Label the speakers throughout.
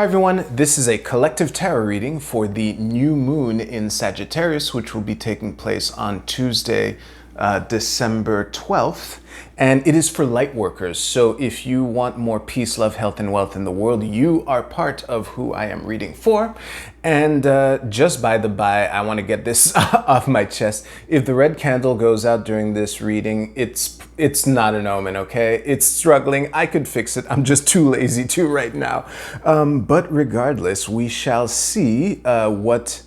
Speaker 1: Hi everyone, this is a collective tarot reading for the new moon in Sagittarius, which will be taking place on Tuesday, December 12th. And it is for lightworkers. So if you want more peace, love, health, and wealth in the world, you are part of who I am reading for. And just by the by, I want to get this off my chest. If the red candle goes out during this reading, it's not an omen, okay? It's struggling. I could fix it. I'm just too lazy to right now. But regardless, we shall see what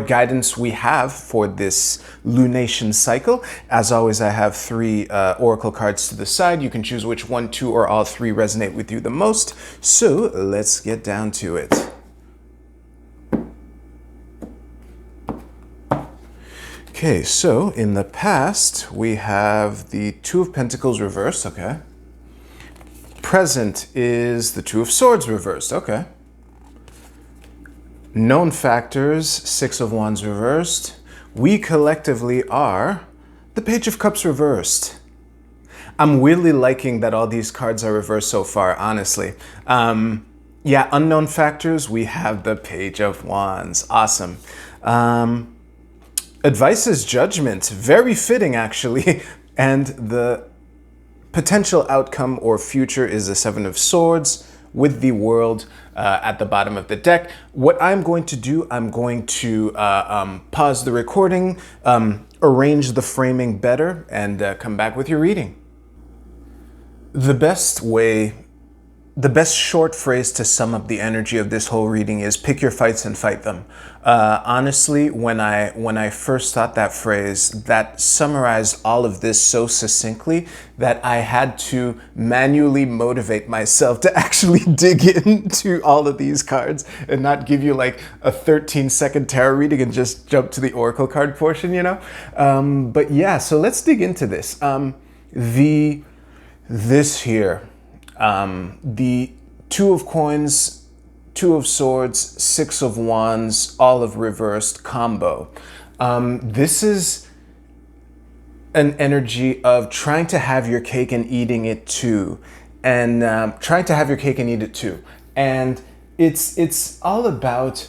Speaker 1: guidance we have for this lunation cycle. As always, I have three oracle cards to the side. You can choose which one, two, or all three resonate with you the most. So let's get down to it. Okay, so in the past, we have the Two of Pentacles reversed, okay. Present is the Two of Swords reversed, okay. Known factors, Six of Wands reversed. We collectively are the Page of Cups reversed. I'm weirdly liking that all these cards are reversed so far, honestly. Yeah, unknown factors, we have the Page of Wands. Awesome. Advice is judgment. Very fitting, actually. And the potential outcome or future is the Seven of Swords with the World at the bottom of the deck. What I'm going to do, I'm going to pause the recording, arrange the framing better, and come back with your reading. The best short phrase to sum up the energy of this whole reading is pick your fights and fight them. Honestly, when I first thought that phrase, that summarized all of this so succinctly that I had to manually motivate myself to actually dig into all of these cards and not give you like a 13-second tarot reading and just jump to the oracle card portion, you know? But yeah, so let's dig into this. The Two of Coins, Two of Swords, Six of Wands, all of reversed combo. This is an energy of trying to have your cake and eating it too. And trying to have your cake and eat it too. And it's all about,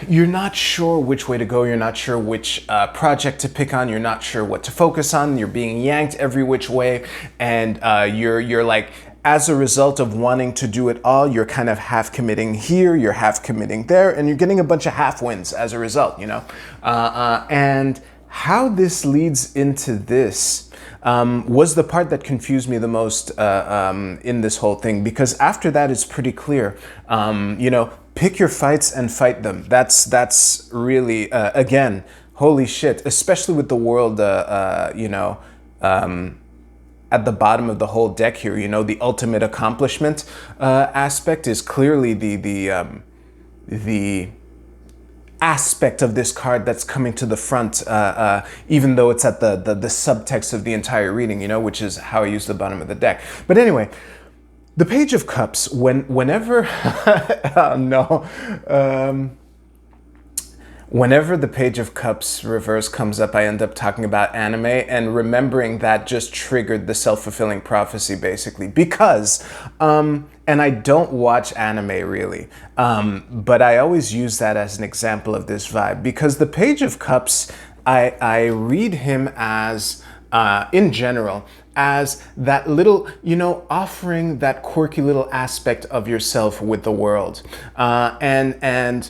Speaker 1: you're not sure which way to go, you're not sure which project to pick on, you're not sure what to focus on, you're being yanked every which way, and you're like, as a result of wanting to do it all, you're kind of half committing here, you're half committing there, and you're getting a bunch of half wins as a result, you know? And how this leads into this was the part that confused me the most in this whole thing, because after that it's pretty clear, you know, pick your fights and fight them. That's really, again, holy shit, especially with the World, you know, at the bottom of the whole deck here, you know, the ultimate accomplishment aspect is clearly the aspect of this card that's coming to the front, even though it's at the subtext of the entire reading, you know, which is how I use the bottom of the deck. But anyway, the Page of Cups, whenever, oh no, whenever the Page of Cups reverse comes up, I end up talking about anime, and remembering that just triggered the self-fulfilling prophecy, basically, because, and I don't watch anime really, but I always use that as an example of this vibe, because the Page of Cups, I read him as, in general, as that little, you know, offering that quirky little aspect of yourself with the world. And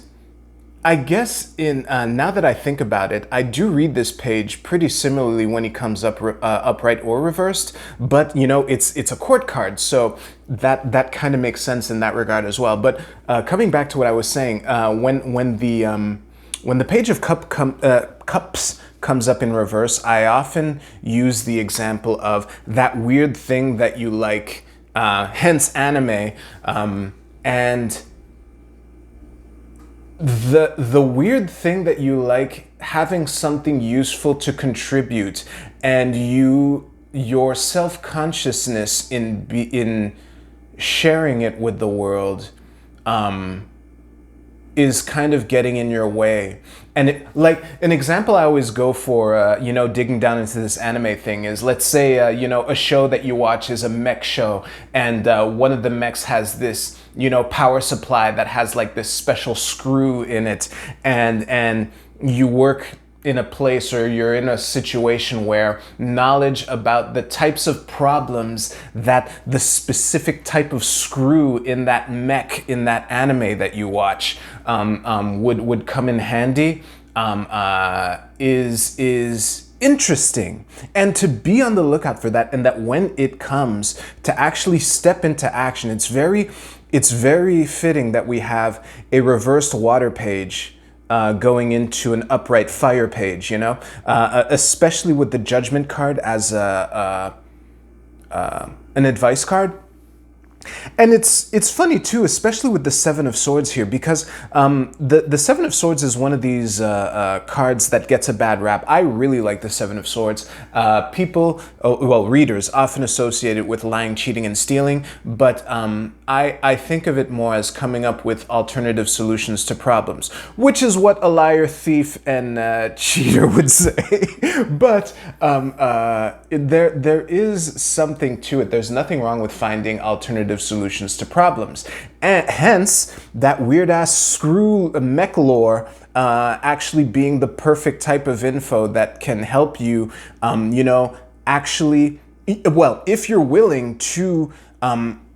Speaker 1: I guess now that I think about it, I do read this page pretty similarly when he comes up upright or reversed, but you know, it's a court card, so that kind of makes sense in that regard as well. But coming back to what I was saying, when the Page of Cups comes up in reverse, I often use the example of that weird thing that you like, hence anime, and the weird thing that you like, having something useful to contribute, and your self-consciousness in sharing it with the world is kind of getting in your way. And like an example I always go for, you know, digging down into this anime thing is, let's say, you know, a show that you watch is a mech show, and one of the mechs has this power supply that has like this special screw in it, and you work in a place, or you're in a situation where knowledge about the types of problems that the specific type of screw in that mech in that anime that you watch would come in handy, is interesting. And to be on the lookout for that, and that when it comes, to actually step into action. It's very fitting that we have a reversed water page going into an upright fire page, especially with the Judgment card as an advice card. And it's funny too, especially with the Seven of Swords here, because the Seven of Swords is one of these cards that gets a bad rap. I really like the Seven of Swords. Readers often associate it with lying, cheating, and stealing, but I think of it more as coming up with alternative solutions to problems, which is what a liar, thief, and cheater would say. But there is something to it. There's nothing wrong with finding alternative solutions to problems, and hence that weird ass screw mech lore actually being the perfect type of info that can help you, actually, if you're willing to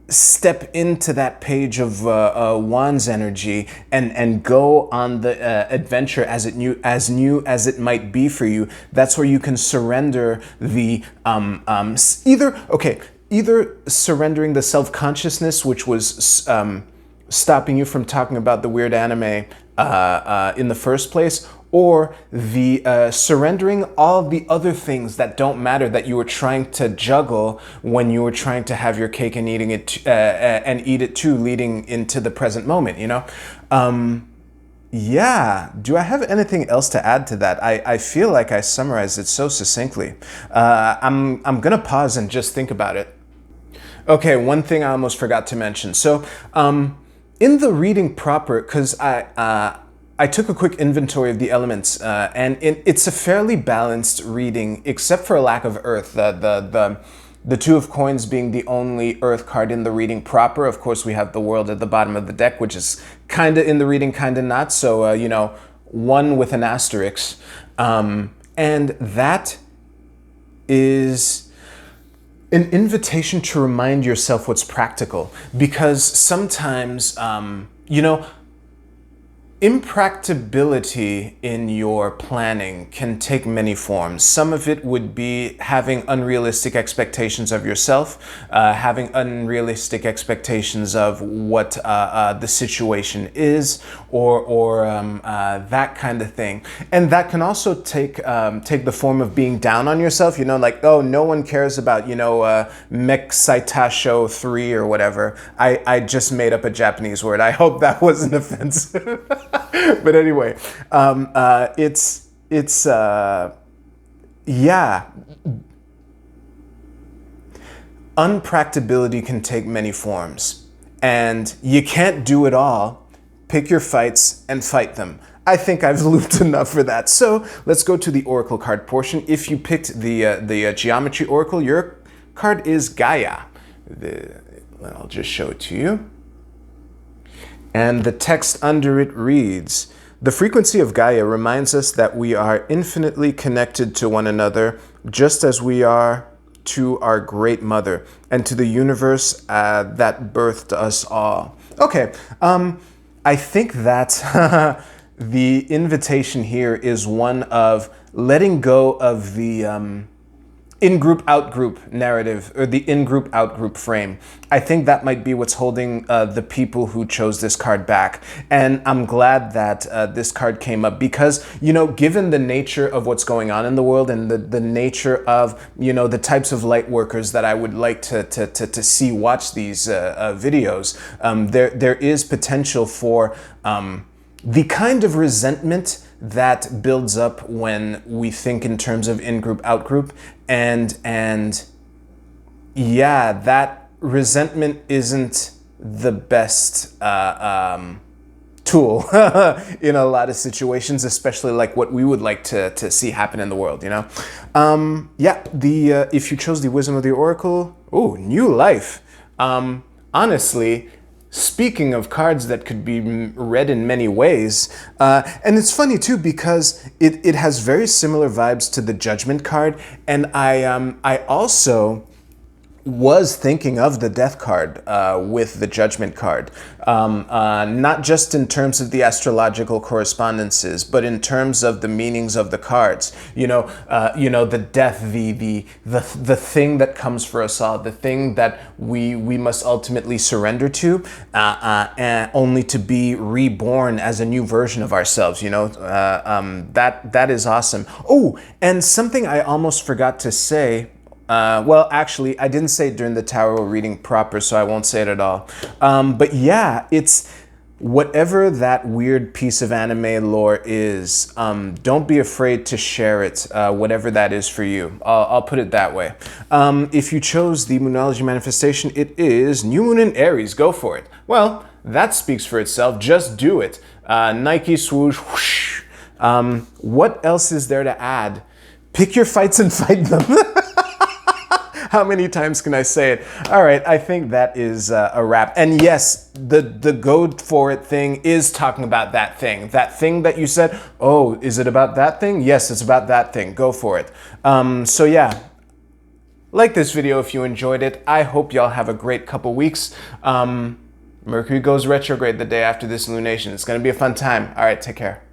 Speaker 1: step into that page of Wands energy and go on the adventure as new as it might be for you. That's where you can surrender the either surrendering the self-consciousness, which was stopping you from talking about the weird anime in the first place, or the surrendering all the other things that don't matter that you were trying to juggle when you were trying to have your cake and eating it and eat it too, leading into the present moment. Yeah. Do I have anything else to add to that? I feel like I summarized it so succinctly. I'm gonna pause and just think about it. Okay, one thing I almost forgot to mention. So, in the reading proper, because I took a quick inventory of the elements, and it's a fairly balanced reading, except for a lack of Earth. The Two of Coins being the only Earth card in the reading proper. Of course, we have the World at the bottom of the deck, which is kind of in the reading, kind of not. So, one with an asterisk. And that is an invitation to remind yourself what's practical, because sometimes, impracticability in your planning can take many forms. Some of it would be having unrealistic expectations of yourself, having unrealistic expectations of what the situation is, or that kind of thing. And that can also take the form of being down on yourself, like, oh, no one cares about, Mech Saitasho 3 or whatever. I just made up a Japanese word. I hope that wasn't offensive. But anyway, unpracticability can take many forms, and you can't do it all. Pick your fights and fight them. I think I've looped enough for that. So let's go to the Oracle card portion. If you picked the Geometry Oracle, your card is Gaia. I'll just show it to you. And the text under it reads, "The frequency of Gaia reminds us that we are infinitely connected to one another, just as we are to our Great Mother and to the universe that birthed us all." Okay, I think that the invitation here is one of letting go of the in-group, out-group narrative, or the in-group, out-group frame. I think that might be what's holding the people who chose this card back. And I'm glad that this card came up because, given the nature of what's going on in the world and the nature of, the types of light workers that I would like to see watch these videos, there is potential for the kind of resentment that builds up when we think in terms of in-group, out-group, and that resentment isn't the best tool in a lot of situations, especially like what we would like to see happen in the world, if you chose the Wisdom of the Oracle, new life. Honestly, Speaking of cards that could be read in many ways, and it's funny too because it has very similar vibes to the Judgment card, and I also was thinking of the Death card with the Judgment card, not just in terms of the astrological correspondences, but in terms of the meanings of the cards. The death, the thing that comes for us all, the thing that we must ultimately surrender to, and only to be reborn as a new version of ourselves. That is awesome. Oh, and something I almost forgot to say. Well, actually, I didn't say it during the tarot reading proper, so I won't say it at all. But yeah, it's whatever that weird piece of anime lore is, don't be afraid to share it, whatever that is for you. I'll put it that way. If you chose the Moonology manifestation, it is New Moon in Aries. Go for it. Well, that speaks for itself. Just do it. Nike swoosh, whoosh. What else is there to add? Pick your fights and fight them. How many times can I say it? All right, I think that is a wrap. And yes, the go for it thing is talking about that thing. That thing that you said, oh, is it about that thing? Yes, it's about that thing. Go for it. So yeah, like this video if you enjoyed it. I hope y'all have a great couple weeks. Mercury goes retrograde the day after this lunation. It's going to be a fun time. All right, take care.